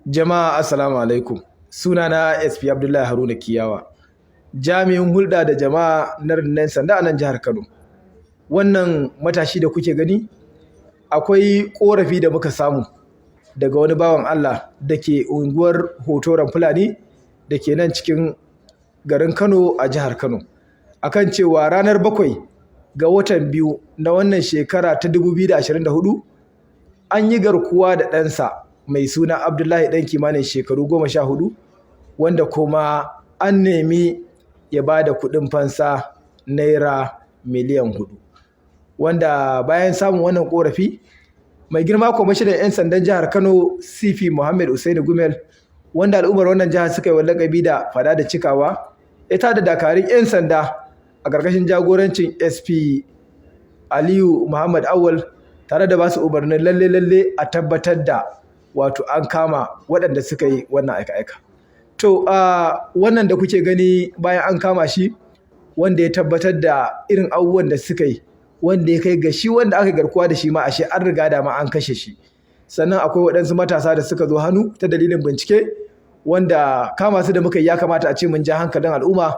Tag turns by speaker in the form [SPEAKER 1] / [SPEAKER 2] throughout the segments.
[SPEAKER 1] Jama'a assalamu alaikum. Sunana SP Abdullahi Haruna Kiyawa. Jami'in hulɗa da jama'a na rundunar sanda a nan jihar Kano. Wannan matashi da kuke gani akwai ƙorafi da muka samu daga wani bawan Allah da ke unguwar Hotoron Fulani da ke nan cikin garin Kano a jihar Kano. Akan cewa ranar 7 ga watan 2 na wannan shekara ta 2024 an yi garkuwa da ɗansa mai suna Abdullahi ɗan kimanin shekaru 14 wanda kuma an nemi ya ba da kuɗin fansa naira miliyan 4. Wanda bayan samun wannan ƙorafi mai girma kwamishinan 'yan sandan jihar Kano CP Muhammad Usaini Gumel wanda al'ummar wannan jihar suka yi wa lakabi da fada da cikawa ya tada dakarun 'yan sanda a ƙarƙashin jagorancin SP Aliyu Muhammad Awal tare da ba su umarnin lalle a tabbatar da wato an kama waɗanda suka yi wannan aika-aika. To wannan da kuke gani bayan an kama shi wanda ya tabbatar da irin abubuwan da suka yi wanda ya kai ga shi wanda aka garkuwa da shi ma ashe an riga da ma an kashe shi. Sannan akwai waɗansu matasa da suka zo hannu ta dalilin bincike wanda kama su da muka yi ya kamata a ce mun ja hankalin al'umma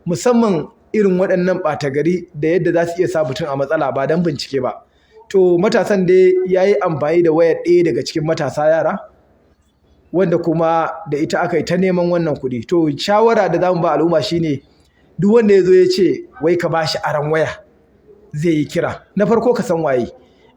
[SPEAKER 1] musamman irin waɗannan ɓata gari da yadda za su iya sa mutum a matsala ba don bincike ba. To matasan dai ya yi amfani da wayar ɗaya daga cikin matasa yara wanda kuma da ita aka yi ta neman wannan kuɗi. To shawara da za mu ba al'umma shine duk wanda ya zo ya ce wai ka ba shi aron waya zai yi kira. Na farko ka san waye,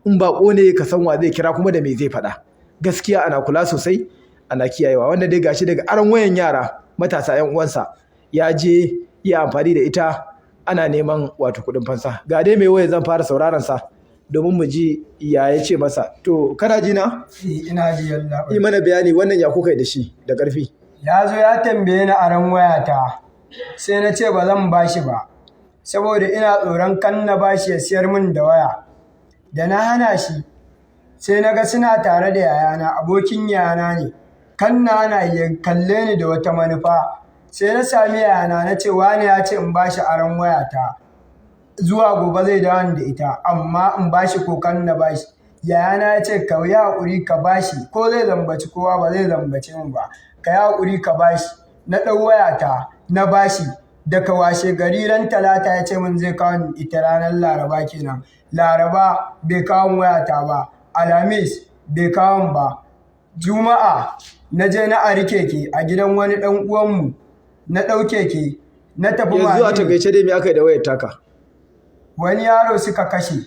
[SPEAKER 1] in baƙo ne ka san wa zai kira kuma da me zai faɗa. Gaskiya ana kula sosai ana kiyayewa wanda dai gashi daga aron wayan yara matasa 'yan uwansa ya je ya amfani da ita ana neman wato kuɗin fansa. Ga dai mai waya zan fara sauraron sa domin mu ji ya ce masa. To kana ji na?
[SPEAKER 2] Ina ji yalla.
[SPEAKER 1] Yi mana bayani wannan ya kuka da shi da ƙarfi.
[SPEAKER 2] Ya zo ya tambaye ni aron wayata sai na ce ba zan bashi ba saboda ina tsoron kan na bashi ya siyar min da waya. Da na hana shi sai na ga suna tare da yayana, abokin yayana ne. Kan na hana ya kalle ni da wata manufa sai na sami yayana na ce wani ya ce in bashi aron wayata zuwa gobe zai dawo da ita amma in bashi ko kan na bashi. Yayana ya ce ka yi haƙuri ka bashi ko zai zambaci kowa ba zai zambace min ba, ka yi haƙuri ka bashi. Na ɗau wayata na bashi daga washe gari ran talata ya ce min zai kawo ita ranar laraba kenan. Laraba bai kawo wayata ba, alhamis bai kawo ba, juma'a na je na ari keke a gidan wani ɗan uwanmu na ɗau keke na tafi
[SPEAKER 1] Yanzu a takaice dai me aka yi da wayar taka?
[SPEAKER 2] Wani yaro suka kashe,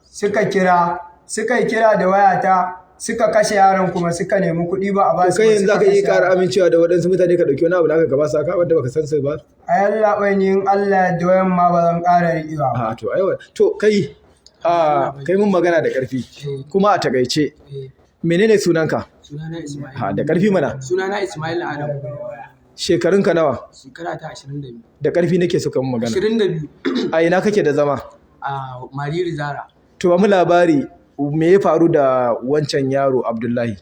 [SPEAKER 2] suka yi kira da wayata suka kashe yaron kuma suka nemi kuɗi ba a ba su.
[SPEAKER 1] Kai yanzu aka yi ƙara amincewa da waɗansu mutane ka ɗauki wani abu da aka gaba saka wanda baka san su ba?
[SPEAKER 2] A yalla bai ni in Allah ya doyan ma ba zan ƙara riƙewa ba.
[SPEAKER 1] To aiwa to kai mun magana da ƙarfi kuma a takaice menene sunanka?
[SPEAKER 3] Sunana Ismail.
[SPEAKER 1] Da ƙarfi mana.
[SPEAKER 3] Sunana Ismail Adam.
[SPEAKER 1] Shekarunka nawa?
[SPEAKER 3] Shekara ta 22.
[SPEAKER 1] Da ƙarfi nake so ka mun magana.
[SPEAKER 3] 22.
[SPEAKER 1] A ina kake da zama?
[SPEAKER 3] A Mariri Zara.
[SPEAKER 1] To ba mu labari me ya faru da wancan yaro Abdullahi?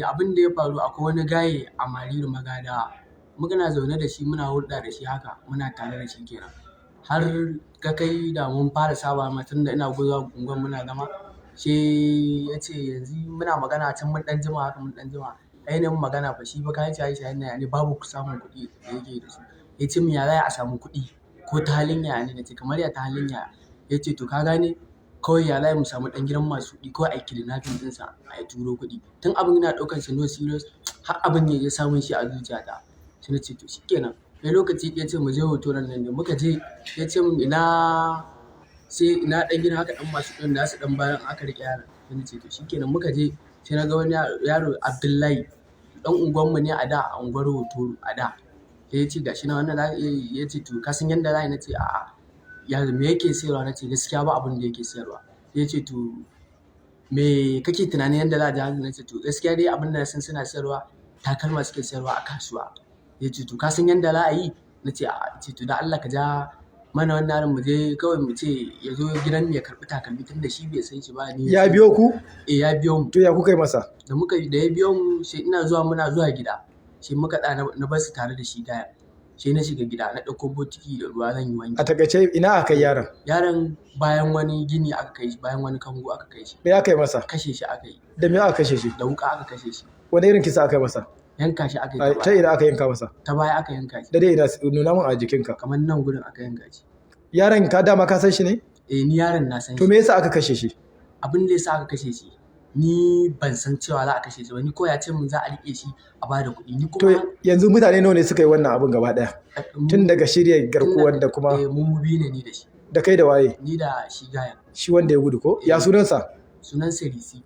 [SPEAKER 3] Abin da ya faru akwai wani gaye a Mariri Magada. Muna zaune da shi muna hulɗa da shi haka muna tare da shi kenan. Har ka kai da mun fara saba ma tun da ina zuwa unguwar muna zama. Sai ya ce yanzu muna magana can mun ɗan jima haka mun ɗan jima. Ainihin magana fa shi ba kayan shaye-shayen nan ne babu ku samun kuɗi da yake da su. Ya ce min ya za a samu kuɗi ko ta halin yaya ne? Na ce kamar ya ta halin yaya. Ya ce to ka gane kawai ya za mu samu ɗan gidan masu kuɗi ko a kidnapping ɗinsa a turo kuɗi. Tun abin yana ɗaukar sa no serious har abin ya samun shi a zuciyata. Sai na ce to shikenan. Sai lokaci ya ce mu je Hotoron nan ne muka je ya ce min ina ɗan gidan haka ɗan masu kuɗin da su ɗan bayan aka riƙe yaron. Sai na ce to shikenan muka je sai na ga wani yaro Abdullahi ɗan unguwarmu ne a da a unguwar Hotoro a da. Sai ya ce gashi na wannan ya ce to ka san yanda za yi? Na ce a'a. Ya me yake sayarwa? Na ce gaskiya ba abin da yake sayarwa. Ya ce to me kake tunanin yanda za a ji hankali? Na ce to gaskiya dai abin da na san suna sayarwa takalma suke sayarwa a kasuwa. Ya ce to ka san yanda za a yi? Na ce a'a. Ya ce to da Allah ka ja mana wannan yaron mu je kawai mu ce ya zo gidan mu ya karɓi takalmi tun da shi bai san shi ba.
[SPEAKER 1] Ya biyo ku?
[SPEAKER 3] Ya biyo mu.
[SPEAKER 1] To ya kuka yi masa?
[SPEAKER 3] Da ya biyo mu sai muna zuwa gida sai muka na bar su tare da shi gaya. sai na shiga gida na ɗauko botiki da ruwa zan yi
[SPEAKER 1] A
[SPEAKER 3] wanki.
[SPEAKER 1] takaice ina aka kai yaron?
[SPEAKER 3] Yaron bayan wani gini aka kai shi, bayan wani kango aka kai shi.
[SPEAKER 1] Me aka yi masa?
[SPEAKER 3] Kashe shi aka yi,
[SPEAKER 1] Da me aka kashe shi?
[SPEAKER 3] da wuƙa aka kashe shi,
[SPEAKER 1] Wani irin kisa aka yi masa?
[SPEAKER 3] yanka shi aka yi
[SPEAKER 1] Ta
[SPEAKER 3] ta baya.
[SPEAKER 1] ina aka yanka masa?
[SPEAKER 3] Ta baya aka yanka shi,
[SPEAKER 1] Da dai ina nuna min a jikinka.
[SPEAKER 3] kamar nan gurin aka yanka shi.
[SPEAKER 1] Yaron ka dama ka san shi ne?
[SPEAKER 3] Ni yaron na san
[SPEAKER 1] To
[SPEAKER 3] shi.
[SPEAKER 1] me yasa aka kashe shi?
[SPEAKER 3] Abin da yasa aka kashe shi, ni ban san cewa za a kashe shi ba. Ni ko ya ce min za a riƙe shi a bada kuɗi. Ni
[SPEAKER 1] To
[SPEAKER 3] kuma
[SPEAKER 1] yanzu mutane nawa ne suka yi wannan abin gaba ɗaya? Tun daga shirya garkuwar da kuma
[SPEAKER 3] mu biyu ne ni da shi,
[SPEAKER 1] da kai da waye?
[SPEAKER 3] ni da shi gayan.
[SPEAKER 1] Shi wanda ya gudu ko? Ya sunansa?
[SPEAKER 3] Sunan Sirisi.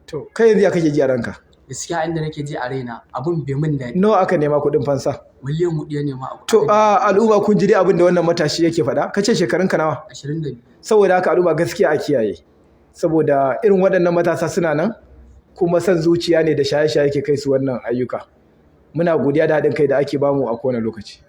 [SPEAKER 1] To kai yanzu ya kake ji a ranka?
[SPEAKER 3] Gaskiya inda nake ji a raina abun bai min daɗi.
[SPEAKER 1] Nawa aka nema kuɗin fansa?
[SPEAKER 3] Miliyan 4 ya nema a
[SPEAKER 1] To a al'umma kun ji dai abin da wannan matashi yake faɗa? Kace shekarunka nawa?
[SPEAKER 3] 22.
[SPEAKER 1] Saboda haka al'umma gaskiya a kiyaye. Saboda irin waɗannan matasa suna nan kuma son zuciya ne da shaye-shaye ke kai su wannan ayyuka. Muna godiya da haɗin kai da ake bamu a kowane lokaci.